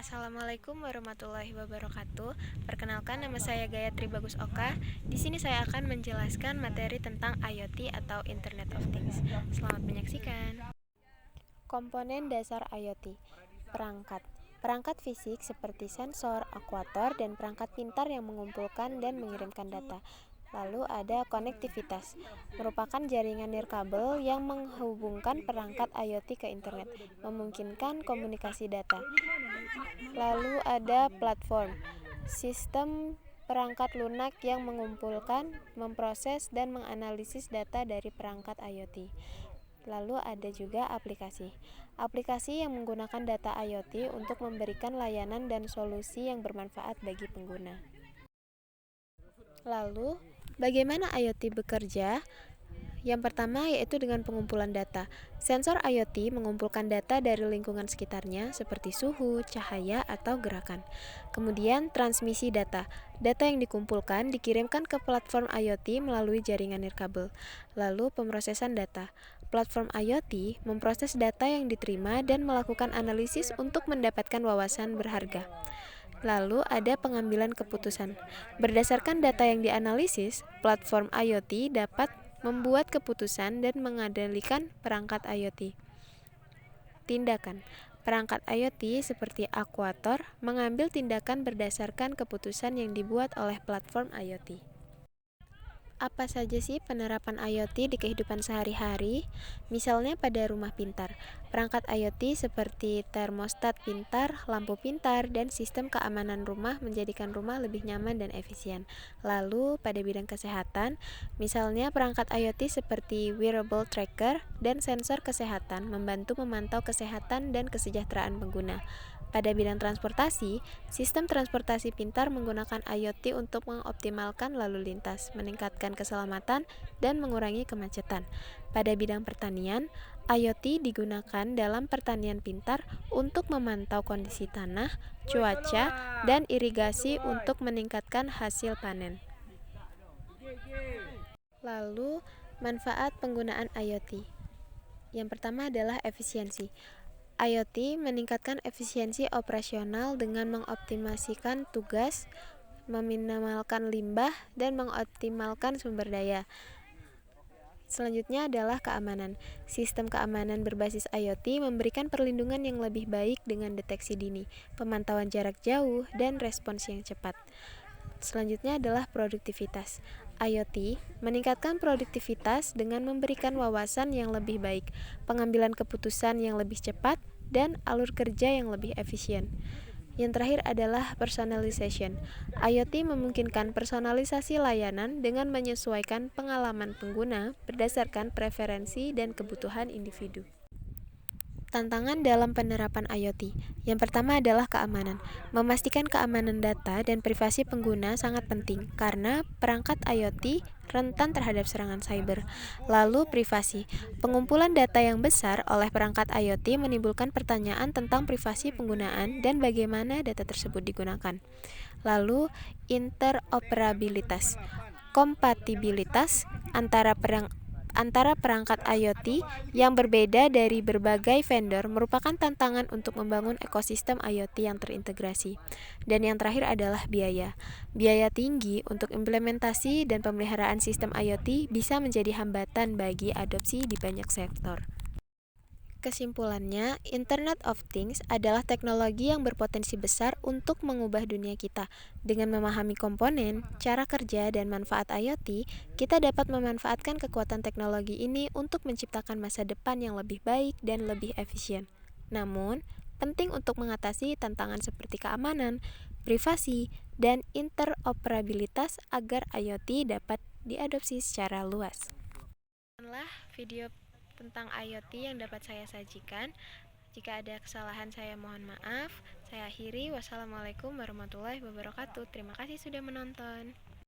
Assalamualaikum warahmatullahi wabarakatuh. Perkenalkan, nama saya Gayatri Bagus Oka. Di sini saya akan menjelaskan materi tentang IoT atau Internet of Things. Selamat menyaksikan. Komponen dasar IoT. Perangkat. Perangkat fisik seperti sensor, aktuator, dan perangkat pintar yang mengumpulkan dan mengirimkan data. Lalu ada konektivitas, merupakan jaringan nirkabel yang menghubungkan perangkat IoT ke internet, memungkinkan komunikasi data. Lalu ada platform, sistem perangkat lunak yang mengumpulkan, memproses, dan menganalisis data dari perangkat IoT. Lalu ada juga aplikasi. Aplikasi yang menggunakan data IoT untuk memberikan layanan dan solusi yang bermanfaat bagi pengguna. Lalu, bagaimana IoT bekerja? Yang pertama yaitu dengan pengumpulan data. Sensor IoT mengumpulkan data dari lingkungan sekitarnya seperti suhu, cahaya, atau gerakan. Kemudian transmisi data. Data yang dikumpulkan dikirimkan ke platform IoT melalui jaringan nirkabel. Lalu pemrosesan data. Platform IoT memproses data yang diterima dan melakukan analisis untuk mendapatkan wawasan berharga. Lalu ada pengambilan keputusan. Berdasarkan data yang dianalisis, platform IoT dapat membuat keputusan dan mengendalikan perangkat IoT. Tindakan. Perangkat IoT seperti aktuator mengambil tindakan berdasarkan keputusan yang dibuat oleh platform IoT. Apa saja sih penerapan IoT di kehidupan sehari-hari? Misalnya pada rumah pintar. Perangkat IoT seperti termostat pintar, lampu pintar, dan sistem keamanan rumah menjadikan rumah lebih nyaman dan efisien. Lalu pada bidang kesehatan, misalnya perangkat IoT seperti wearable tracker dan sensor kesehatan membantu memantau kesehatan dan kesejahteraan pengguna. Pada bidang transportasi, sistem transportasi pintar menggunakan IoT untuk mengoptimalkan lalu lintas, meningkatkan keselamatan, dan mengurangi kemacetan. Pada bidang pertanian, IoT digunakan dalam pertanian pintar untuk memantau kondisi tanah, cuaca, dan irigasi untuk meningkatkan hasil panen. Lalu, manfaat penggunaan IoT. Yang pertama adalah efisiensi. IoT meningkatkan efisiensi operasional dengan mengoptimasikan tugas, meminimalkan limbah, dan mengoptimalkan sumber daya. Selanjutnya adalah keamanan. Sistem keamanan berbasis IoT memberikan perlindungan yang lebih baik dengan deteksi dini, pemantauan jarak jauh, dan respons yang cepat. Selanjutnya adalah produktivitas. IoT meningkatkan produktivitas dengan memberikan wawasan yang lebih baik, pengambilan keputusan yang lebih cepat, dan alur kerja yang lebih efisien. Yang terakhir adalah personalization. IoT memungkinkan personalisasi layanan dengan menyesuaikan pengalaman pengguna berdasarkan preferensi dan kebutuhan individu. Tantangan dalam penerapan IoT. Yang pertama adalah keamanan. Memastikan keamanan data dan privasi pengguna sangat penting karena perangkat IoT rentan terhadap serangan cyber. Lalu privasi. Pengumpulan data yang besar oleh perangkat IoT menimbulkan pertanyaan tentang privasi penggunaan dan bagaimana data tersebut digunakan. Lalu interoperabilitas. Kompatibilitas antara perangkat IoT yang berbeda dari berbagai vendor merupakan tantangan untuk membangun ekosistem IoT yang terintegrasi. Dan yang terakhir adalah biaya. Biaya tinggi untuk implementasi dan pemeliharaan sistem IoT bisa menjadi hambatan bagi adopsi di banyak sektor. Kesimpulannya, Internet of Things adalah teknologi yang berpotensi besar untuk mengubah dunia kita. Dengan memahami komponen, cara kerja, dan manfaat IoT, kita dapat memanfaatkan kekuatan teknologi ini untuk menciptakan masa depan yang lebih baik dan lebih efisien. Namun, penting untuk mengatasi tantangan seperti keamanan, privasi, dan interoperabilitas agar IoT dapat diadopsi secara luas. Inilah video tentang IoT yang dapat saya sajikan. Jika ada kesalahan saya mohon maaf. Saya akhiri. Wassalamualaikum warahmatullahi wabarakatuh. Terima kasih sudah menonton.